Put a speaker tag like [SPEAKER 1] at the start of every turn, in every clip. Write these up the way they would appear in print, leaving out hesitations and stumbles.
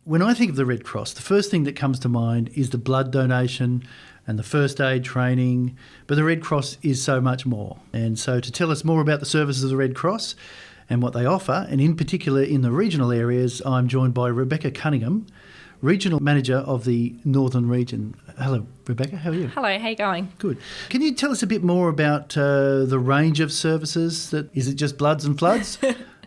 [SPEAKER 1] When I think of the Red Cross, the first thing that comes to mind is the blood donation and the first aid training, but the Red Cross is so much more. And so to tell us more about the services of the Red Cross and what they offer, and in particular in the regional areas, I'm joined by Rebecca Cunningham, Regional Manager of the Northern Region. Hello, Rebecca, how are you?
[SPEAKER 2] Hello, how are you going?
[SPEAKER 1] Good. Can you tell us a bit more about the range of services? Is it just bloods and floods?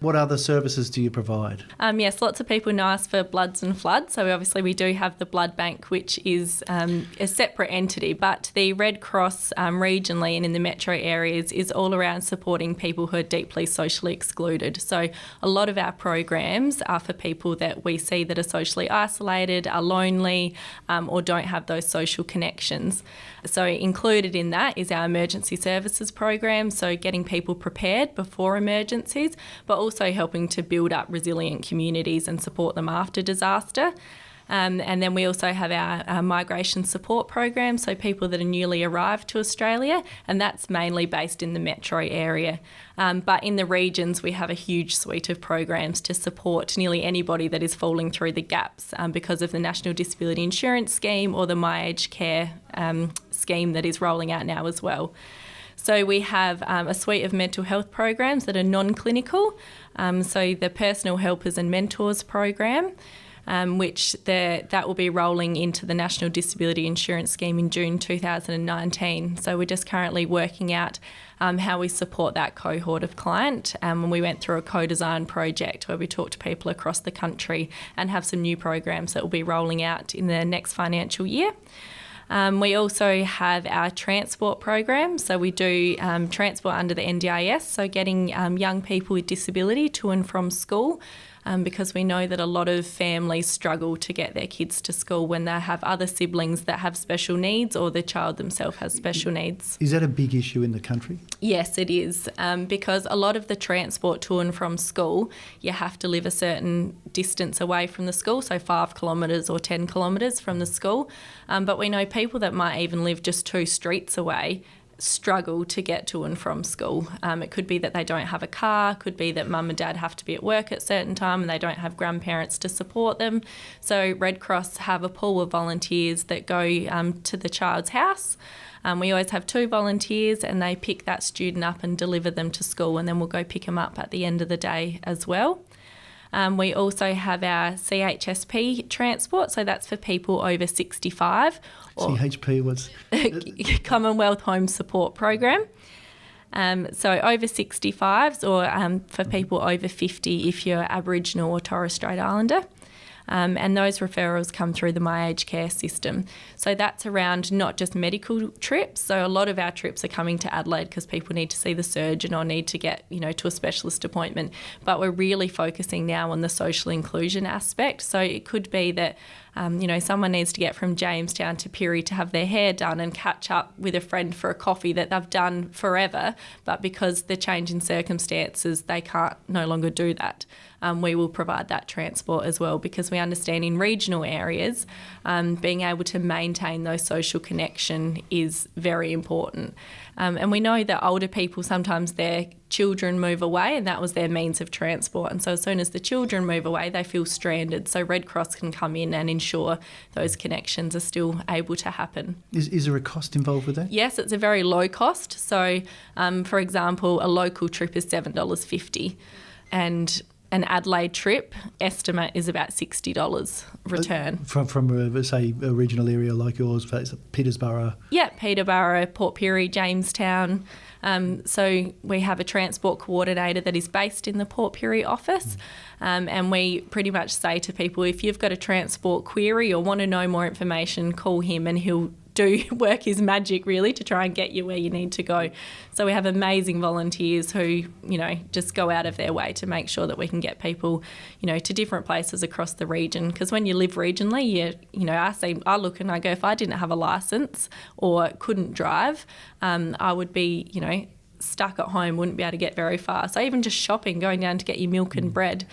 [SPEAKER 1] What other services do you provide?
[SPEAKER 2] Yes, lots of people know us for bloods and floods. So we do have the blood bank, which is a separate entity, but the Red Cross regionally and in the metro areas is all around supporting people who are deeply socially excluded. So a lot of our programs are for people that we see that are socially isolated, are lonely, or don't have those social connections. So included in that is our emergency services program, so getting people prepared before emergencies, but also helping to build up resilient communities and support them after disaster. And then we also have our migration support program, so people that are newly arrived to Australia, and that's mainly based in the metro area. But in the regions, we have a huge suite of programs to support nearly anybody that is falling through the gaps because of the National Disability Insurance Scheme or the My Aged Care scheme that is rolling out now as well. So we have a suite of mental health programs that are non-clinical, so the Personal Helpers and Mentors program, that will be rolling into the National Disability Insurance Scheme in June 2019. So we're just currently working out how we support that cohort of client. And we went through a co-design project where we talked to people across the country and have some new programs that will be rolling out in the next financial year. We also have our transport program, so we do transport under the NDIS, so getting young people with disability to and from school, because we know that a lot of families struggle to get their kids to school when they have other siblings that have special needs or the child themselves has special needs.
[SPEAKER 1] Is that a big issue in the country?
[SPEAKER 2] Yes, it is, because a lot of the transport to and from school, you have to live a certain distance away from the school, so 5 kilometres or 10 kilometres from the school. But we know people that might even live just 2 streets away struggle to get to and from school. It could be that they don't have a car, could be that mum and dad have to be at work at a certain time and they don't have grandparents to support them. So Red Cross have a pool of volunteers that go to the child's house. We always have 2 volunteers and they pick that student up and deliver them to school, and then we'll go pick them up at the end of the day as well. We also have our CHSP transport, so that's for people over 65.
[SPEAKER 1] CHP was?
[SPEAKER 2] Commonwealth Home Support Program. So over 65s or for people over 50 if you're Aboriginal or Torres Strait Islander. And those referrals come through the My Aged Care system. So that's around not just medical trips. So a lot of our trips are coming to Adelaide because people need to see the surgeon or need to get, to a specialist appointment. But we're really focusing now on the social inclusion aspect. So it could be that someone needs to get from Jamestown to Pirrie to have their hair done and catch up with a friend for a coffee that they've done forever, but because the change in circumstances, they can't no longer do that. We will provide that transport as well, because we understand in regional areas, being able to maintain those social connection is very important. And we know that older people, sometimes their children move away and that was their means of transport. And so as soon as the children move away, they feel stranded. So Red Cross can come in and ensure those connections are still able to happen.
[SPEAKER 1] Is there a cost involved with that?
[SPEAKER 2] Yes, it's a very low cost. So, for example, a local trip is $7.50 and an Adelaide trip estimate is about $60 return.
[SPEAKER 1] From say, a regional area like yours, Peterborough?
[SPEAKER 2] Yeah, Peterborough, Port Pirie, Jamestown. So we have a transport coordinator that is based in the Port Pirie office, and we pretty much say to people, if you've got a transport query or want to know more information, call him and he'll work his magic really to try and get you where you need to go. So we have amazing volunteers who, just go out of their way to make sure that we can get people, to different places across the region. Because when you live regionally, I look and I go, if I didn't have a licence or couldn't drive, I would be, stuck at home, wouldn't be able to get very far. So even just shopping, going down to get your milk and bread,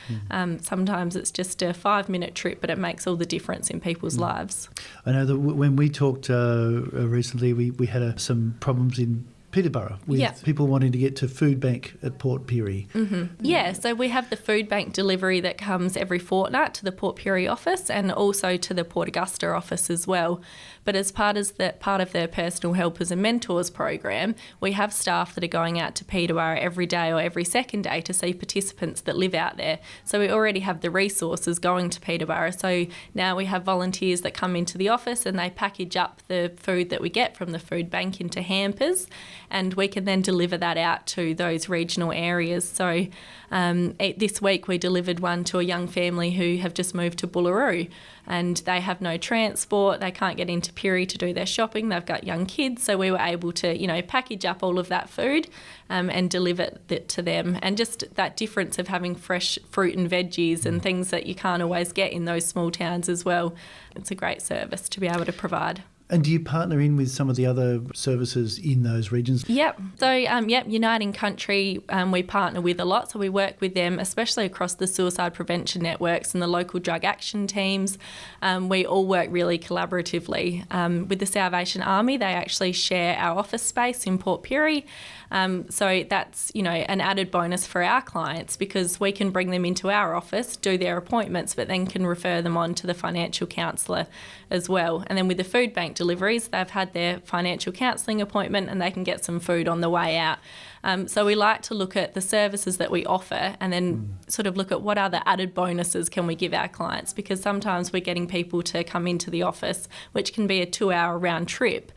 [SPEAKER 2] sometimes it's just a 5-minute trip, but it makes all the difference in people's lives.
[SPEAKER 1] I know that when we talked recently, we had some problems in Peterborough with people wanting to get to Food Bank at Port Pirie.
[SPEAKER 2] Yeah, so we have the food bank delivery that comes every fortnight to the Port Pirie office and also to the Port Augusta office as well. But as part of the Personal Helpers and Mentors program, we have staff that are going out to Peterborough every day or every second day to see participants that live out there. So we already have the resources going to Peterborough. So now we have volunteers that come into the office and they package up the food that we get from the food bank into hampers, and we can then deliver that out to those regional areas. So this week we delivered one to a young family who have just moved to Bullaroo, and they have no transport. They can't get into Pirie to do their shopping. They've got young kids, so we were able to, package up all of that food and deliver it to them. And just that difference of having fresh fruit and veggies and things that you can't always get in those small towns as well. It's a great service to be able to provide.
[SPEAKER 1] And do you partner in with some of the other services in those regions?
[SPEAKER 2] Yep. So, Uniting Country we partner with a lot. So we work with them, especially across the suicide prevention networks and the local drug action teams. We all work really collaboratively. With the Salvation Army, they actually share our office space in Port Pirie. So that's, an added bonus for our clients because we can bring them into our office, do their appointments, but then can refer them on to the financial counsellor as well. And then with the food bank deliveries, they've had their financial counselling appointment and they can get some food on the way out. So we like to look at the services that we offer and then sort of look at what other added bonuses can we give our clients, because sometimes we're getting people to come into the office, which can be a 2-hour round trip,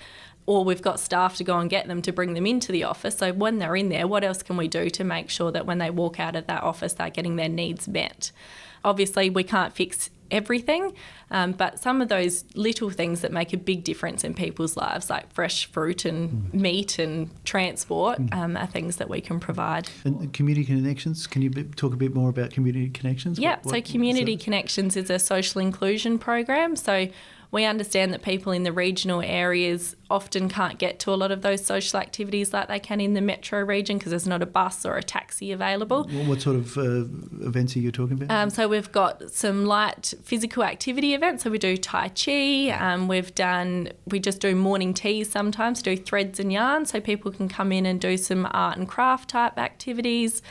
[SPEAKER 2] or we've got staff to go and get them to bring them into the office. So when they're in there, what else can we do to make sure that when they walk out of that office, they're getting their needs met? Obviously, we can't fix everything, but some of those little things that make a big difference in people's lives, like fresh fruit and meat and transport, are things that we can provide.
[SPEAKER 1] And community connections, can you talk a bit more about community connections?
[SPEAKER 2] Yeah, so Community Connections is a social inclusion program. So we understand that people in the regional areas often can't get to a lot of those social activities like they can in the metro region because there's not a bus or a taxi available.
[SPEAKER 1] What sort of events are you talking about?
[SPEAKER 2] So we've got some light physical activity events. So we do Tai Chi. We just do morning teas sometimes, do threads and yarn, so people can come in and do some art and craft type activities.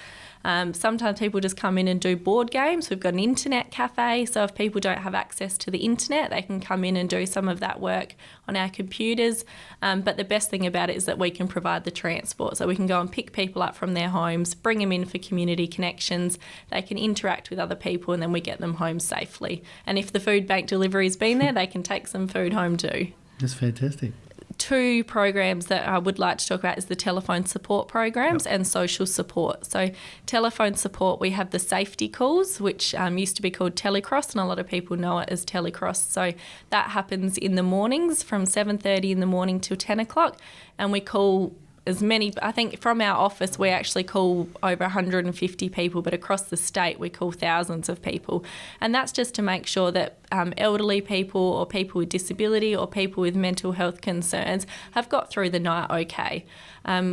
[SPEAKER 2] Sometimes people just come in and do board games. We've got an internet cafe, so if people don't have access to the internet, they can come in and do some of that work on our computers. But the best thing about it is that we can provide the transport, so we can go and pick people up from their homes, bring them in for community connections. They can interact with other people, and then we get them home safely. And if the food bank delivery's been there, they can take some food home too.
[SPEAKER 1] That's fantastic.
[SPEAKER 2] 2 programs that I would like to talk about is the telephone support programs and social support. So telephone support, we have the safety calls, which used to be called Telecross, and a lot of people know it as Telecross. So that happens in the mornings from 7:30 in the morning till 10 o'clock, and we call as many, I think from our office we actually call over 150 people, but across the state we call thousands of people. And that's just to make sure that elderly people or people with disability or people with mental health concerns have got through the night okay.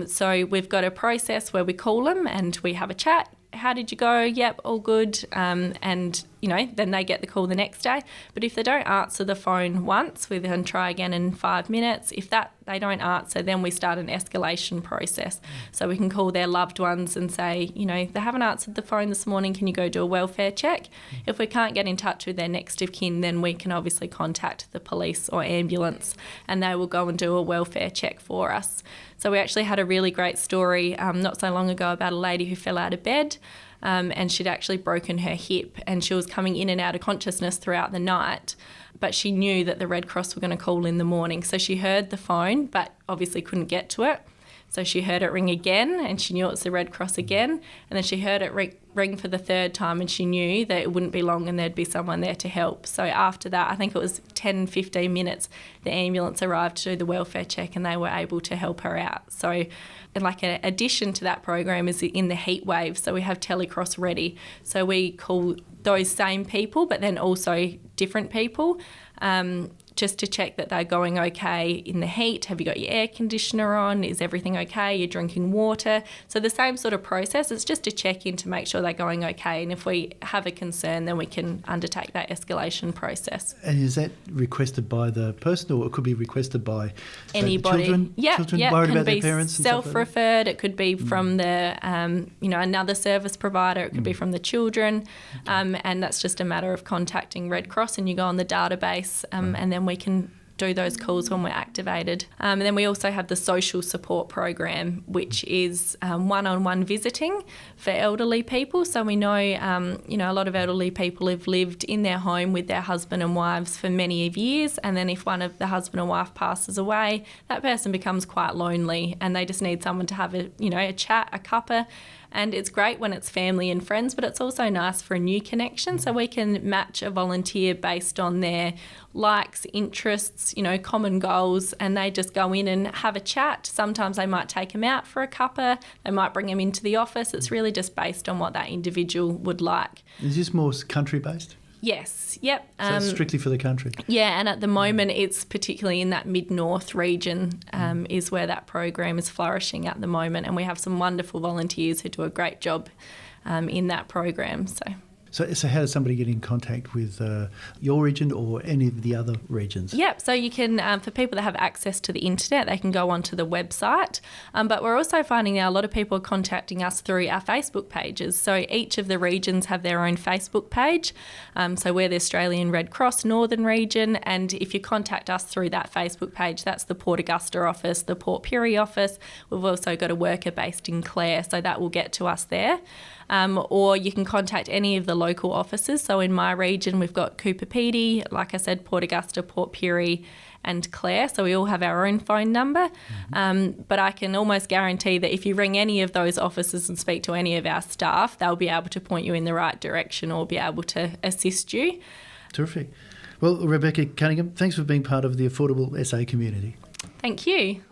[SPEAKER 2] So we've got a process where we call them and we have a chat. How did you go? Yep, all good. And, then they get the call the next day. But if they don't answer the phone once, we then try again in 5 minutes. If they don't answer, then we start an escalation process. So we can call their loved ones and say, they haven't answered the phone this morning, can you go do a welfare check? If we can't get in touch with their next of kin, then we can obviously contact the police or ambulance and they will go and do a welfare check for us. So we actually had a really great story not so long ago about a lady who fell out of bed and she'd actually broken her hip and she was coming in and out of consciousness throughout the night, but she knew that the Red Cross were going to call in the morning. So she heard the phone but obviously couldn't get to it. So she heard it ring again and she knew it was the Red Cross again, and then she heard it ring for the 3rd time and she knew that it wouldn't be long and there'd be someone there to help. So after that, I think it was 10-15 minutes, the ambulance arrived to do the welfare check and they were able to help her out. So like an addition to that program is in the heat wave, so we have Telecross ready. So we call those same people but then also different people. just to check that they're going okay in the heat. Have you got your air conditioner on? Is everything okay? You're drinking water? So the same sort of process. It's just a check-in to make sure they're going okay. And if we have a concern, then we can undertake that escalation process.
[SPEAKER 1] And is that requested by the person, or it could be requested by
[SPEAKER 2] anybody?
[SPEAKER 1] Children worried about their parents?
[SPEAKER 2] It can be self-referred. It could be from the another service provider. It could be from the children, and that's just a matter of contacting Red Cross, and you go on the database, and then we can do those calls when we're activated. And then we also have the social support program, which is one-on-one visiting for elderly people. So we know, a lot of elderly people have lived in their home with their husband and wives for many years, and then if one of the husband and wife passes away, that person becomes quite lonely, and they just need someone to have a chat, a cuppa. And it's great when it's family and friends, but it's also nice for a new connection. So we can match a volunteer based on their likes, interests, common goals, and they just go in and have a chat. Sometimes they might take them out for a cuppa. They might bring them into the office. It's really just based on what that individual would like.
[SPEAKER 1] Is this more country-based?
[SPEAKER 2] Yes, yep.
[SPEAKER 1] So it's strictly for the country?
[SPEAKER 2] Yeah, and at the moment it's particularly in that mid-north region is where that program is flourishing at the moment, and we have some wonderful volunteers who do a great job in that program. So
[SPEAKER 1] how does somebody get in contact with your region or any of the other regions?
[SPEAKER 2] Yep, so you can, for people that have access to the internet, they can go onto the website. But we're also finding now a lot of people are contacting us through our Facebook pages. So each of the regions have their own Facebook page. So we're the Australian Red Cross Northern Region, and if you contact us through that Facebook page, that's the Port Augusta office, the Port Pirie office. We've also got a worker based in Clare, so that will get to us there. Or you can contact any of the local offices. So in my region, we've got Cooper Pedy, like I said, Port Augusta, Port Pirie and Clare. So we all have our own phone number. But I can almost guarantee that if you ring any of those offices and speak to any of our staff, they'll be able to point you in the right direction or be able to assist you.
[SPEAKER 1] Terrific. Well, Rebecca Cunningham, thanks for being part of the Affordable SA community.
[SPEAKER 2] Thank you.